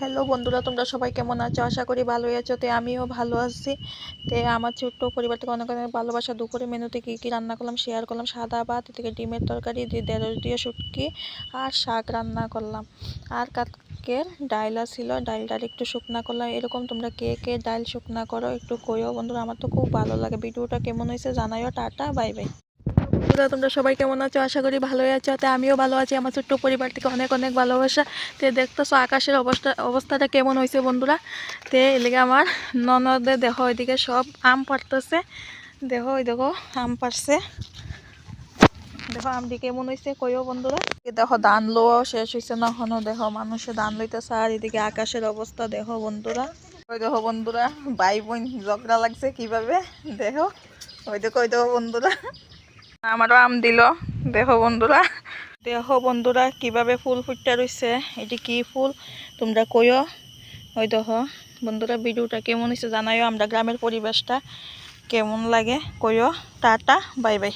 Hello বন্ধুরা, তোমরা সবাই কেমন আছো? আশা করি ভালোই আছো। আমিও ভালো আছি। আমার ছোট্ট পরিবার থেকে অনেক অনেক ভালোবাসা। দুপুরে মেনুতে কী কী রান্না করলাম শেয়ার করলাম। সাদা ভাত, এদিকে ডিমের তরকারি দিয়ে ঢেঁড়স দিয়ে শুটকি আর শাক রান্না করলাম। আর কালকের ডাইল ছিল, ডাইলটার একটু শুকনা করলাম। এরকম তোমরা কে কে ডাইল শুকনা করো একটু কইও বন্ধুরা, আমার তো খুব ভালো লাগে। ভিডিওটা কেমন হয়েছে জানাইও। Tata, bye bye. বন্ধুরা, তোমরা সবাই কেমন আছো? আশা করি ভালোই আছো। আমিও ভালো আছি। আমার ছোট্ট পরিবার থেকে অনেক অনেক ভালোবাসা। দেখতেছো আকাশের অবস্থাটা কেমন হয়েছে বন্ধুরা। এদিকে আমার ননদে দেখো, ওইদিকে সব আম পাড়তেছে। দেখো ওই দেখো আম পাড়ছে। দেখো আমটি কেমন হয়েছে কইও বন্ধুরা। দেখো ধান লোয়াও শেষ হয়েছে না এখনো। দেখো মানুষে ধান লইতেছে। আর এদিকে আকাশের অবস্থা দেখো বন্ধুরা। ওই দেখো বন্ধুরা, ভাই বোন ঝগড়া লাগছে কিভাবে। দেখো ওই দেখো বন্ধুরা, আমারও আম দিল। দেখো বন্ধুরা কিভাবে ফুল ফুটটা রয়েছে। এটি কি ফুল তোমরা কইও। ওই দেখো বন্ধুরা, ভিডিওটা কেমন হয়েছে জানাইও। আমরা গ্রামের পরিবেশটা কেমন লাগে কইও। Tata, bye bye.